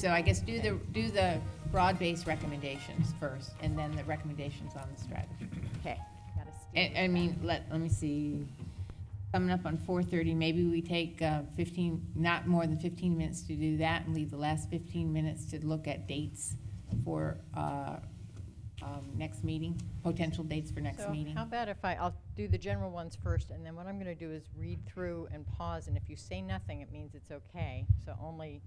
So I guess do the broad-based recommendations first, and then the recommendations on the strategy. Okay. Gotta steal I mean, let me see. Coming up on 4:30, maybe we take 15, not more than 15 minutes to do that, and leave the last 15 minutes to look at dates for next meeting, potential dates for next meeting. How about if I'll do the general ones first, and then what I'm going to do is read through and pause, and if you say nothing, it means it's okay. So only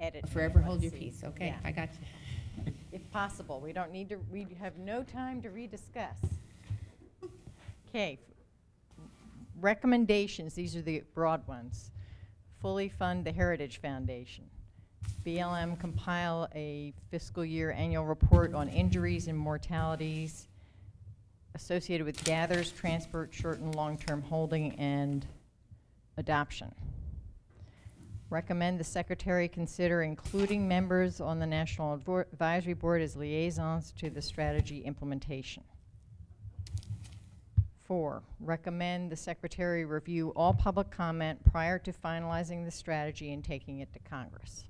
edit. Forever hold your peace. Okay, Yeah. I got you. If possible. We don't need to, we have no time to rediscuss. Okay. Recommendations, these are the broad ones. Fully fund the Heritage Foundation. BLM compile a fiscal year annual report on injuries and mortalities associated with gathers, transport, short and long-term holding, and adoption. Recommend the Secretary consider including members on the National Advisory Board as liaisons to the strategy implementation. 4, recommend the Secretary review all public comment prior to finalizing the strategy and taking it to Congress.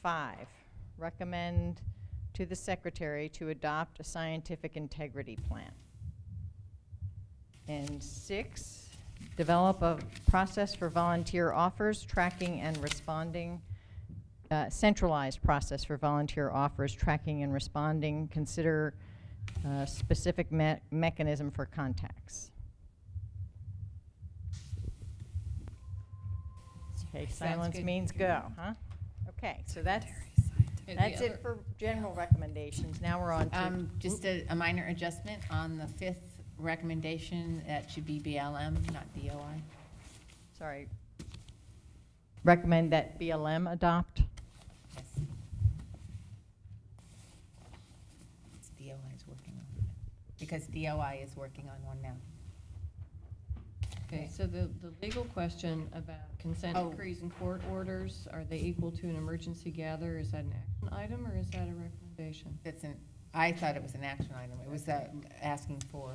5, recommend to the Secretary to adopt a scientific integrity plan. And 6, develop a process for volunteer offers, tracking and responding, centralized process for volunteer offers, tracking and responding, consider specific mechanism for contacts. Okay, silence means go, huh? Okay, so that's it for general recommendations. Now we're on to just a minor adjustment on the 5th recommendation. That should be BLM, not DOI. Sorry. Recommend that BLM adopt. Yes. It's DOI is working on it. Because DOI is working on one now. Okay, so the legal question about consent decrees and court orders, are they equal to an emergency gather? Is that an action item or is that a recommendation? I thought it was an action item. It was asking for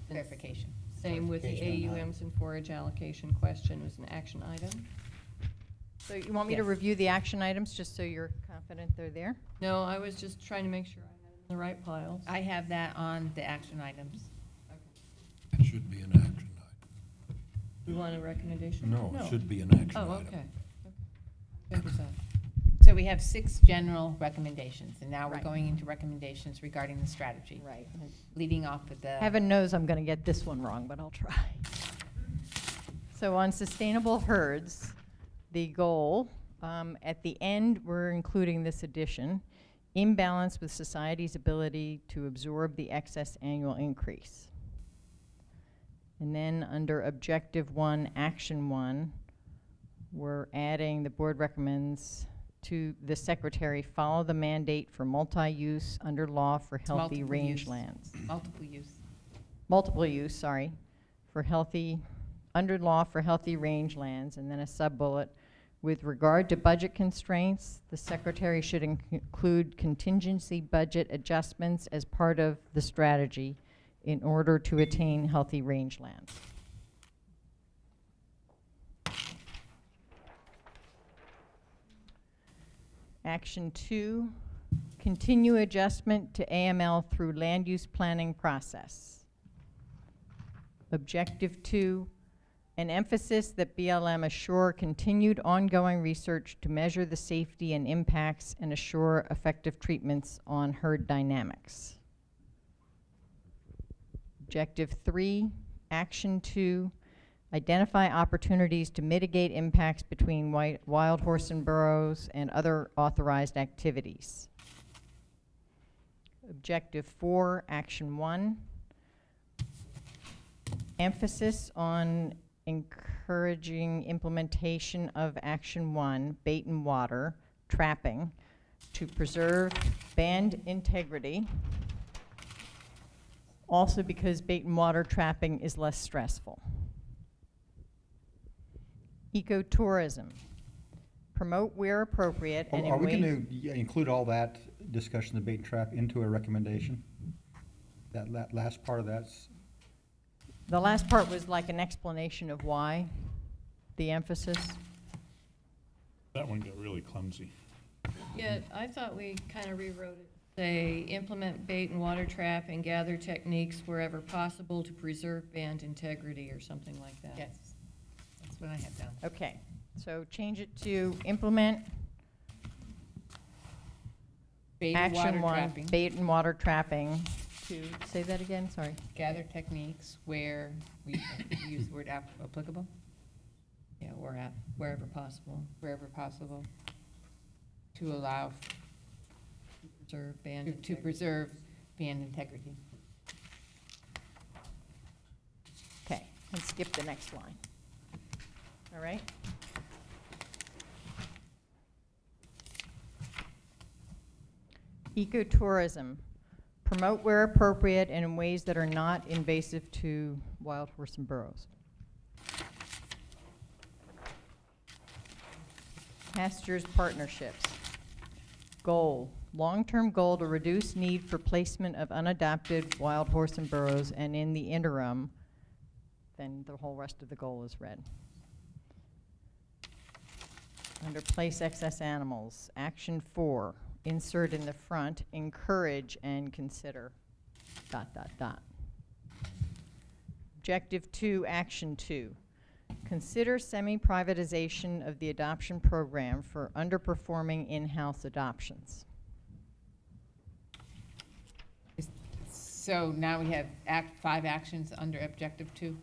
clarification. Same with the AUMs and forage allocation question was an action item. So you want me to review the action items just so you're confident they're there? No, I was just trying to make sure I had it in the right piles. I have that on the action items. It should be an action item. You want a recommendation? No, it should be an action item. Oh, okay. Good with that. So we have 6 general recommendations, and now we're going into recommendations regarding the strategy. Right. Leading off with the... Heaven knows I'm going to get this one wrong, but I'll try. So on sustainable herds, the goal, at the end, we're including this addition, imbalance with society's ability to absorb the excess annual increase. And then under Objective 1, Action 1, we're adding, the board recommends to the Secretary follow the mandate for multi-use under law for healthy rangelands. Multiple use. Multiple use, sorry, for healthy, under law for healthy rangelands, and then a sub-bullet. With regard to budget constraints, the Secretary should include contingency budget adjustments as part of the strategy in order to attain healthy rangelands. Action 2, continue adjustment to AML through land use planning process. Objective 2, an emphasis that BLM assure continued ongoing research to measure the safety and impacts and assure effective treatments on herd dynamics. Objective 3, Action 2, identify opportunities to mitigate impacts between wild horse and burros and other authorized activities. Objective 4, Action 1, emphasis on encouraging implementation of Action 1, bait and water, trapping, to preserve band integrity, also because bait and water trapping is less stressful. Ecotourism, promote where appropriate and Are we going to include all that discussion of bait and trap into a recommendation? That last part of that's... The last part was like an explanation of why. the emphasis? That one got really clumsy. Yeah, I thought we kind of rewrote it. Say, implement bait and water trap and gather techniques wherever possible to preserve band integrity or something like that. Yes, that's what I had down. Okay, so change it to implement Bait and water action one, trapping, bait and water trapping. To, say that again, sorry. gather techniques where we use the word applicable, Yeah, or at, wherever possible, wherever possible, to allow, preserve band to integrity. preserve band integrity. Okay, and skip the next line. All right? Ecotourism. Promote where appropriate and in ways that are not invasive to wild horse and burros. Pastures partnerships. Goal. Long-term goal to reduce need for placement of unadopted wild horse and burros, and in the interim, then the whole rest of the goal is red. Under place excess animals, action 4, insert in the front, encourage and consider, ... Objective 2, action 2, consider semi-privatization of the adoption program for underperforming in-house adoptions. So now we have 5 actions under objective 2.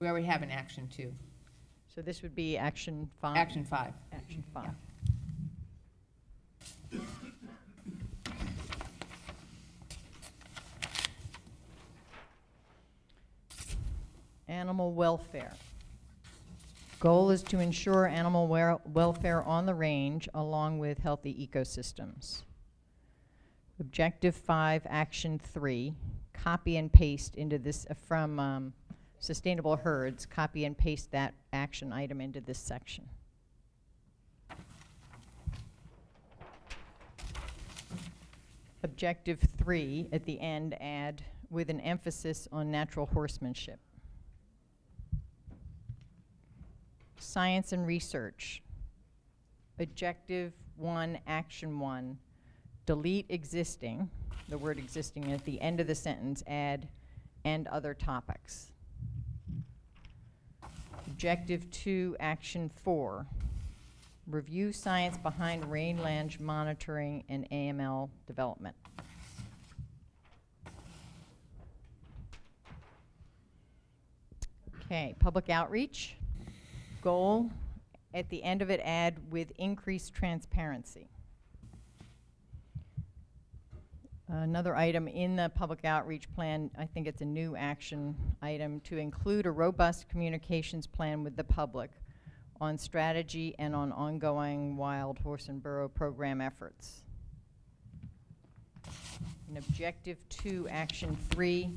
We already have an action 2. So this would be action 5? Action 5. Action 5. Yeah. Animal welfare. Goal is to ensure animal welfare on the range along with healthy ecosystems. Objective 5, action 3, copy and paste into this from sustainable herds, copy and paste that action item into this section. Objective 3, at the end, add with an emphasis on natural horsemanship. Science and research. Objective 1, action 1, delete existing, the word existing at the end of the sentence, add and other topics. Objective 2, action 4, review science behind range monitoring and AML development. Okay, public outreach. Goal, at the end of it, add with increased transparency. Another item in the public outreach plan, I think it's a new action item, to include a robust communications plan with the public on strategy and on ongoing wild horse and burro program efforts. In objective 2, action 3,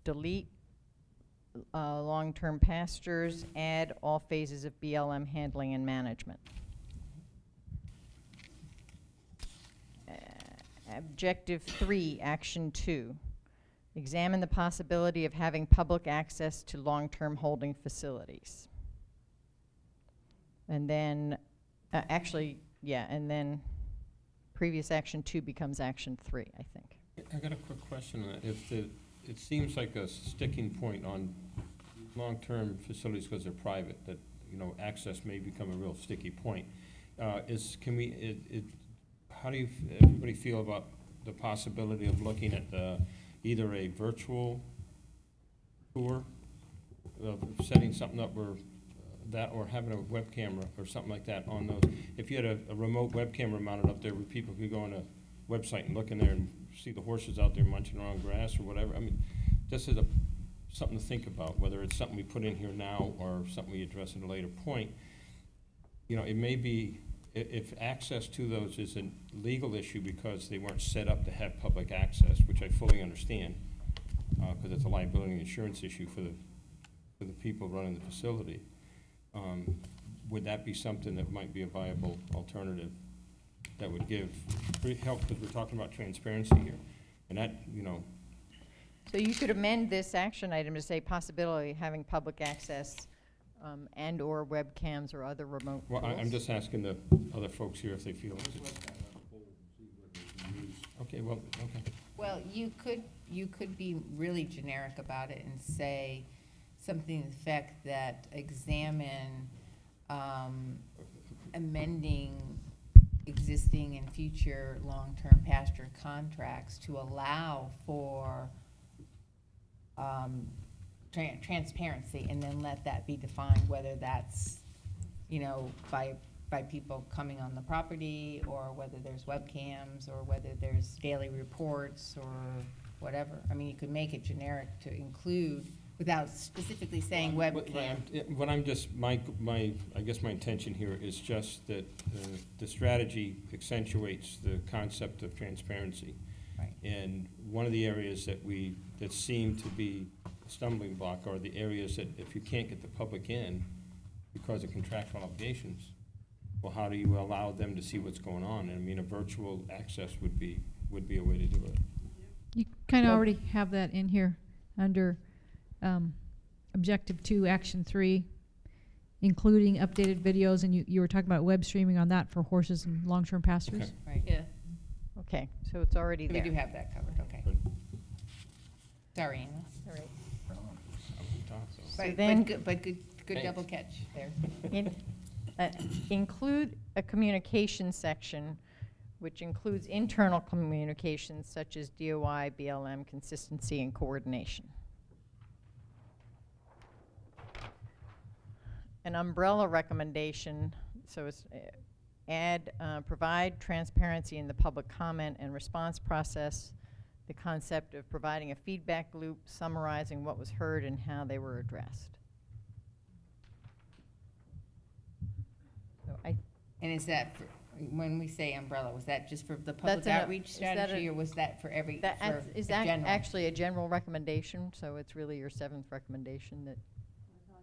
delete long-term pastures, add all phases of BLM handling and management. Objective 3, action 2, examine the possibility of having public access to long-term holding facilities. And then, and then previous action 2 becomes action 3, I think. I got a quick question on that. If it seems like a sticking point on long-term facilities because they're private, that, you know, access may become a real sticky point. How do everybody feel about the possibility of looking at either a virtual tour, of setting something up where that, or having a web camera or something like that on those? If you had a remote web camera mounted up there where people could go on a website and look in there and see the horses out there munching around grass or whatever. I mean, this is something to think about, whether it's something we put in here now or something we address at a later point. You know, it may be, if access to those is a legal issue because they weren't set up to have public access, which I fully understand, because it's a liability and insurance issue for the people running the facility. Would that be something that might be a viable alternative that would give help, because we're talking about transparency here, and that, you know, So you could amend this action item to say possibility of having public access and/or webcams or other remote Well, I'm tools. just asking the other folks here if they feel. Okay, well, okay. Well, you could be really generic about it and say something to the effect that examine amending existing and future long-term pasture contracts to allow for transparency, and then let that be defined, whether that's, you know, by people coming on the property, or whether there's webcams, or whether there's daily reports, or whatever. I mean, you could make it generic to include, without specifically saying webcam. What I'm just, I guess my intention here is just that the strategy accentuates the concept of transparency. Right. And one of the areas that seem to be a stumbling block are the areas that if you can't get the public in because of contractual obligations, well, how do you allow them to see what's going on? And I mean, a virtual access would be a way to do it. You kind of already have that in here under Objective 2, Action 3, including updated videos, and you were talking about web streaming on that for horses and long-term pastures. Okay. Right. Yeah. Okay, so it's already So there. we do have that covered, okay. Good. Sorry, Anna. All right. So. then- But good Thanks. double catch there. Include a communication section which includes internal communications such as DOI, BLM, consistency, and coordination. An umbrella recommendation, so it's provide transparency in the public comment and response process, the concept of providing a feedback loop summarizing what was heard and how they were addressed. So And is that, for, when we say umbrella, was that just for the public That's an- outreach is that strategy, a- or was that for every, that for is a general? actually a general recommendation, so it's really your 7th recommendation that.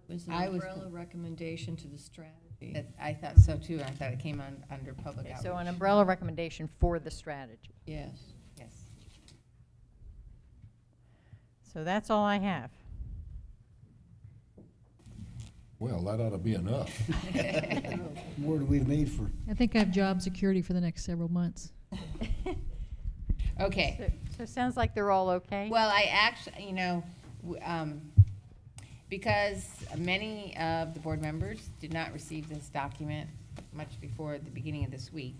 It was an I was- umbrella recommendation to the strategy. That, I thought so too, I thought it came under public outreach. So an umbrella recommendation for the strategy. Yes. Yes. So that's all I have. Well, that ought to be enough. More than we've made for. I think I have job security for the next several months. Okay. So it sounds like they're all okay? Well, I actually, you know, because many of the board members did not receive this document much before the beginning of this week,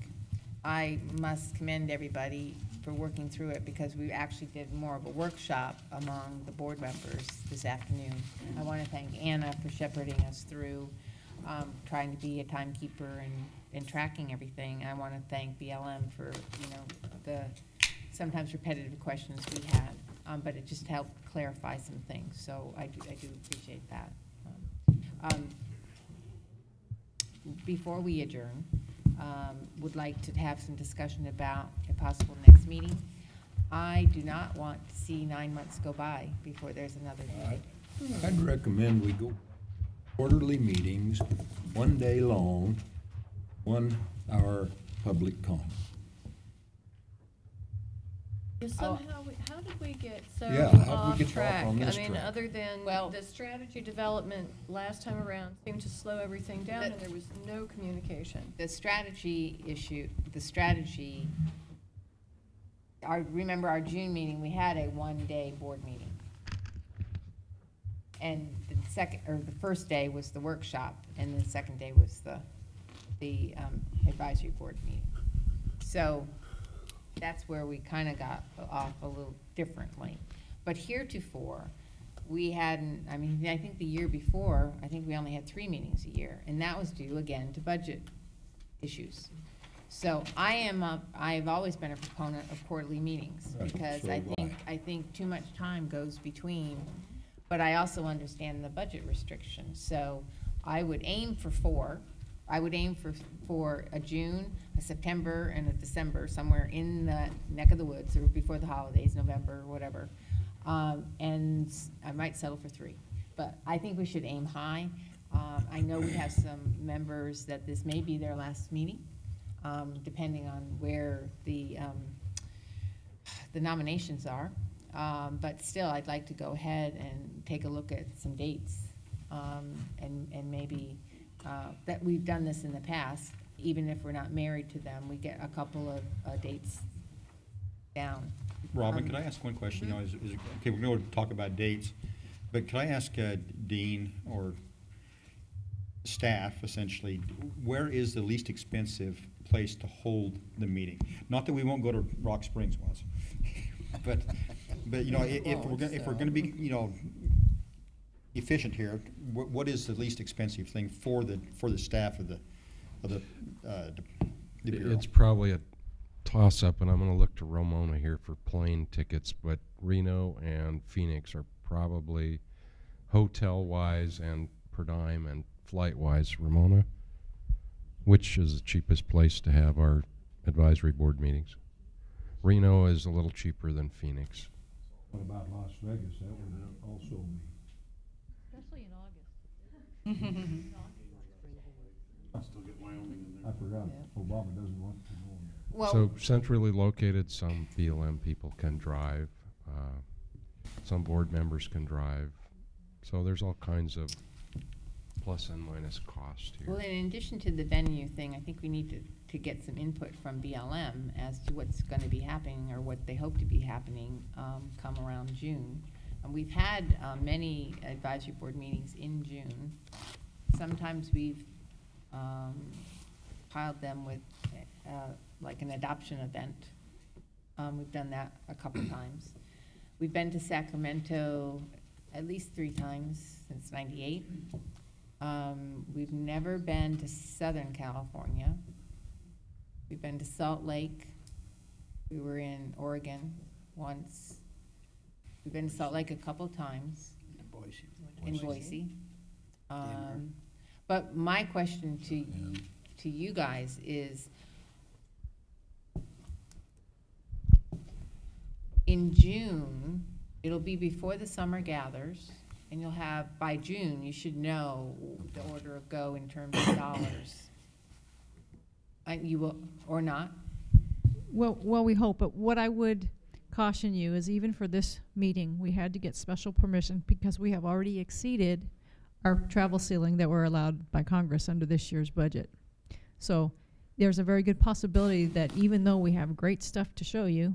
I must commend everybody for working through it, because we actually did more of a workshop among the board members this afternoon. I want to thank Anna for shepherding us through, trying to be a timekeeper and tracking everything. I want to thank BLM for, you know, the sometimes repetitive questions we had, but it just helped clarify some things, so I do appreciate that. Before we adjourn, would like to have some discussion about a possible next meeting. I do not want to see 9 months go by before there's another meeting. I'd recommend we go quarterly meetings, 1 day long, 1 hour public comment. Somehow, how did we get so Yeah, how did we off get off track? on this I mean, track? other than Well- the strategy development last time around seemed to slow everything down, and there was no communication. The strategy issue, remember our June meeting, we had a 1-day board meeting. And the first day was the workshop, and the second day was the advisory board meeting. So that's where we kind of got off a little differently. But heretofore, we hadn't, I mean, I think the year before, I think we only had 3 meetings a year, and that was due again to budget issues. So I've always been a proponent of quarterly meetings, Right, because so do I think too much time goes between, but I also understand the budget restrictions. So I would aim for 4. I would aim for a June, a September, and a December, somewhere in the neck of the woods, or before the holidays, November, or whatever. And I might settle for 3, but I think we should aim high. I know we have some members that this may be their last meeting, depending on where the nominations are. But still, I'd like to go ahead and take a look at some dates, and maybe, that we've done this in the past, even if we're not married to them, we get a couple of dates down. Robin, could I ask one question? You know, okay, we're going to talk about dates, but could I ask Dean or staff, essentially, where is the least expensive place to hold the meeting? Not that we won't go to Rock Springs once, but you know, if we're going to be, you know, efficient here, what is the least expensive thing for the staff of the Bureau? It's probably a toss-up, and I'm going to look to Ramona here for plane tickets, but Reno and Phoenix are probably hotel-wise and per dime and flight-wise. Ramona, which is the cheapest place to have our advisory board meetings? Reno is a little cheaper than Phoenix. What about Las Vegas? That would also be. Especially in August. Still get Wyoming in I there. forgot, Yeah. Obama doesn't want to go. Well, So centrally located, some BLM people can drive, some board members can drive. So there's all kinds of plus and minus cost here. well, in addition to the venue thing, I think we need to get some input from BLM as to what's gonna be happening, or what they hope to be happening, come around June. And we've had, many advisory board meetings in June. Sometimes we've, piled them with, like an adoption event. We've done that a couple times. We've been to Sacramento at least 3 times since '98. We've never been to Southern California. We've been to Salt Lake. We were in Oregon once. We've been to Salt Lake a couple times. In Boise. But my question to you guys is, in June, it'll be before the summer gathers, and you'll have, by June, you should know the order of go in terms of dollars. You will, or not? Well, we hope, but what I would caution you is even for this meeting, we had to get special permission because we have already exceeded our travel ceiling that we're allowed by Congress under this year's budget. So there's a very good possibility that even though we have great stuff to show you,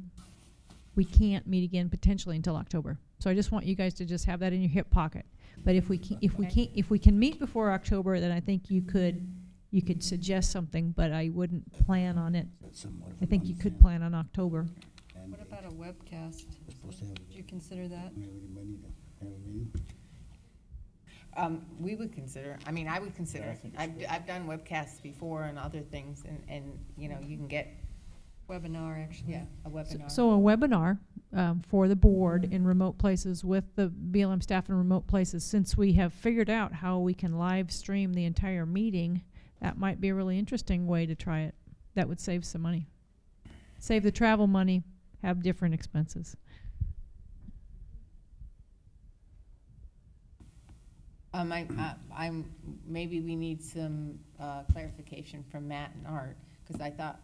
we can't meet again potentially until October. So I just want you guys to just have that in your hip pocket. But if we can meet before October, then I think you could suggest something, but I wouldn't plan on it. I think you could plan on October. What about a webcast? Would you consider that? We would consider, I mean, I would consider, I've done webcasts before and other things, and, you know, you can get, Webinar, actually. yeah, a webinar. So a webinar for the board in remote places with the BLM staff in remote places. Since we have figured out how we can live stream the entire meeting, that might be a really interesting way to try it. That would save some money. Save the travel money, have different expenses. Maybe we need some clarification from Matt and Art, because I thought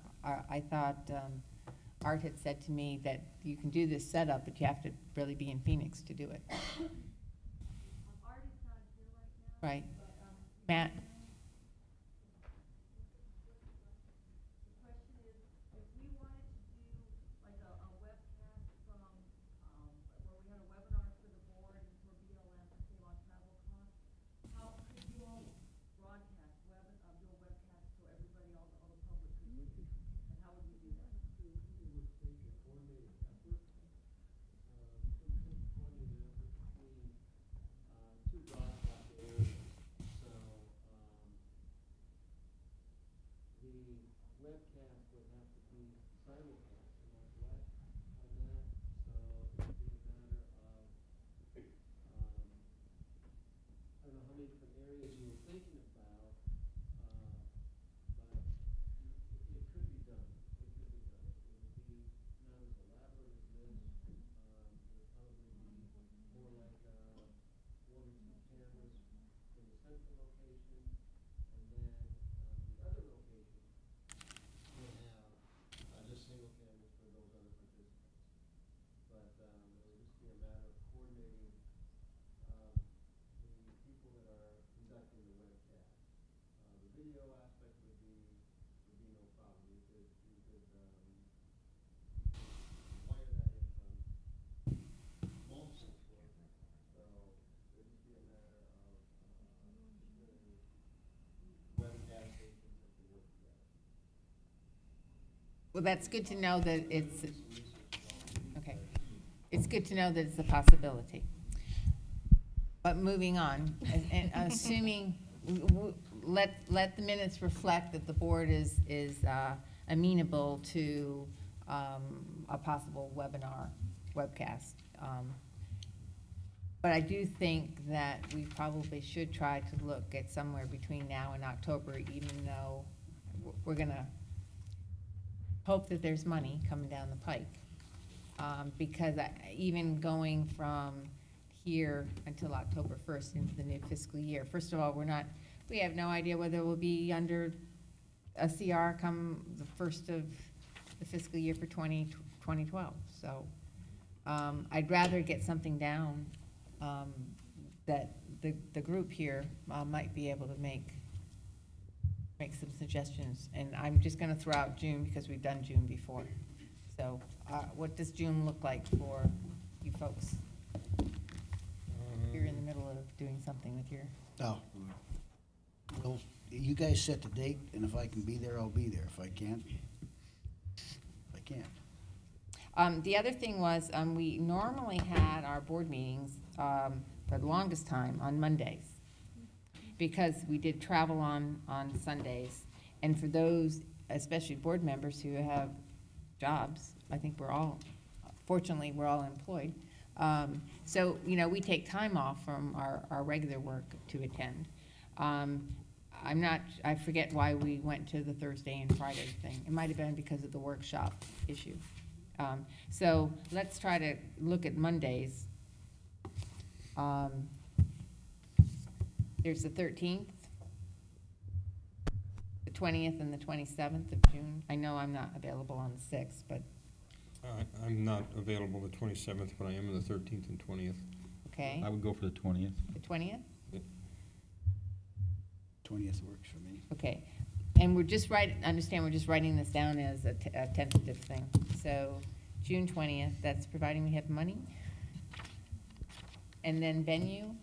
Art had said to me that you can do this setup, but you have to really be in Phoenix to do it. Art is not here right now. Right. Matt? Well, that's good to know that it's, okay. It's good to know that it's a possibility. But moving on, and assuming, let the minutes reflect that the board is amenable to a possible webinar, webcast. But I do think that we probably should try to look at somewhere between now and October, even though we're gonna hope that there's money coming down the pike. Because even going from here until October 1st into the new fiscal year, first of all, we have no idea whether we'll be under a CR come the first of the fiscal year for 2012. So I'd rather get something down that the group here might be able to make some suggestions. And I'm just gonna throw out June because we've done June before. So what does June look like for you folks? You're in the middle of doing something with your... Oh, well, you guys set the date, and if I can be there, I'll be there. If I can't, I can't. The other thing was, we normally had our board meetings for the longest time on Mondays, because we did travel on Sundays. And for those, especially board members who have jobs, I think fortunately, we're all employed. So, we take time off from our regular work to attend. I forget why we went to the Thursday and Friday thing. It might have been because of the workshop issue. So let's try to look at Mondays. There's the 13th, the 20th, and the 27th of June. I know I'm not available on the 6th, but. I'm not available the 27th, but I am on the 13th and 20th. Okay. I would go for the 20th. The 20th? 20th works for me. Okay. And we're just writing this down as a tentative thing. So June 20th, that's providing we have money. And then venue.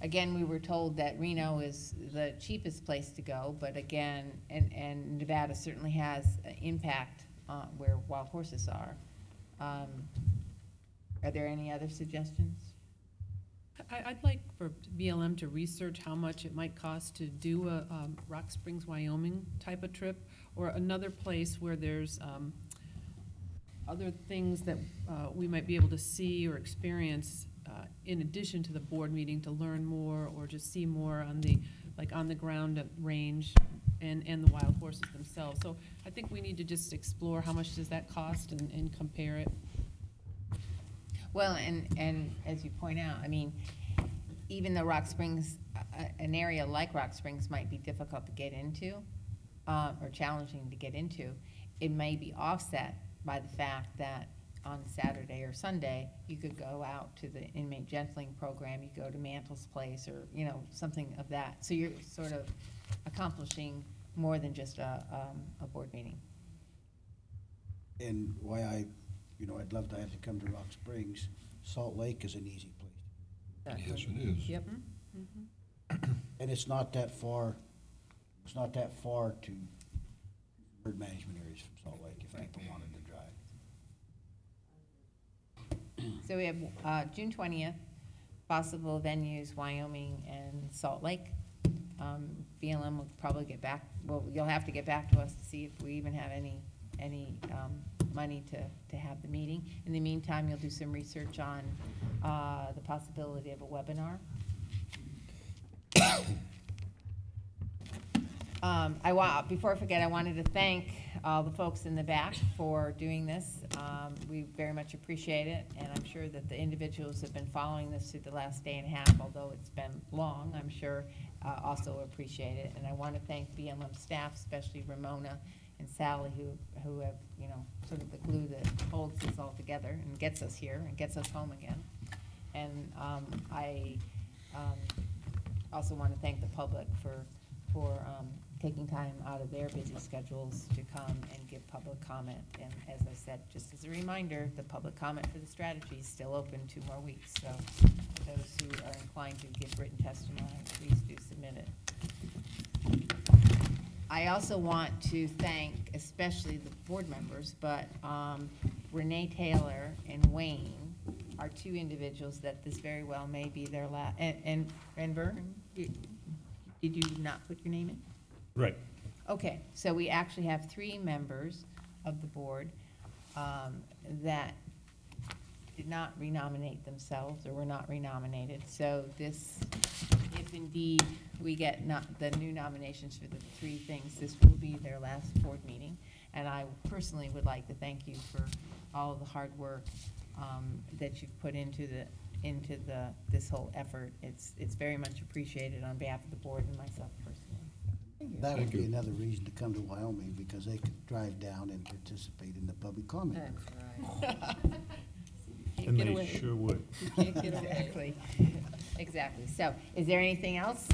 Again, we were told that Reno is the cheapest place to go, but again, and Nevada certainly has an impact where wild horses are. Are there any other suggestions? I'd like for BLM to research how much it might cost to do a Rock Springs, Wyoming type of trip, or another place where there's other things that we might be able to see or experience in addition to the board meeting, to learn more or just see more on the on the ground range and the wild horses themselves. So I think we need to just explore how much does that cost and compare it. Well, and as you point out, I mean, even though Rock Springs, an area like Rock Springs might be difficult to get into or challenging to get into, it may be offset by the fact that on Saturday or Sunday, you could go out to the inmate gentling program, you go to Mantle's place, or something of that. So you're sort of accomplishing more than just a board meeting. And why I'd love to have to come to Rock Springs. Salt Lake is an easy place. Yes, it is. Yep. And it's not that far. It's not that far to bird management areas from Salt Lake if people wanted to drive. So we have June 20th, possible venues, Wyoming and Salt Lake. BLM will probably get back, well, you'll have to get back to us to see if we even have any money to have the meeting. In the meantime, you'll do some research on the possibility of a webinar. Before I forget, I wanted to thank all the folks in the back for doing this. We very much appreciate it, and I'm sure that the individuals who have been following this through the last day and a half, although it's been long, I'm sure also appreciate it. And I want to thank BLM staff, especially Ramona and Sally, who have, sort of the glue that holds this all together and gets us here and gets us home again. And I also want to thank the public for taking time out of their busy schedules to come and give public comment. And as I said, just as a reminder, the public comment for the strategy is still open 2 more weeks. So for those who are inclined to give written testimony, please do submit it. I also want to thank especially the board members, but Renee Taylor and Wayne are 2 individuals that this very well may be their last, and Vern, did you not put your name in? Right. Okay, so we actually have 3 members of the board that did not renominate themselves or were not renominated. So this, if indeed we get the new nominations for the 3 things, this will be their last board meeting. And I personally would like to thank you for all of the hard work that you've put into this whole effort. It's very much appreciated on behalf of the board and myself personally. That would be another reason to come to Wyoming, because they could drive down and participate in the public comment. That's right. And they sure would. Exactly. Exactly. So, is there anything else?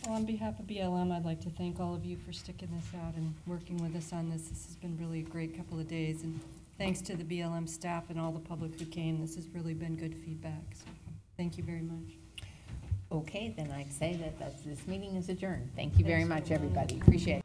Well, on behalf of BLM, I'd like to thank all of you for sticking this out and working with us on this. This has been really a great couple of days, and thanks to the BLM staff and all the public who came. This has really been good feedback, so thank you very much. Okay, then I'd say that this meeting is adjourned. Thank you very Thanks, much, everyone. everybody. Appreciate it.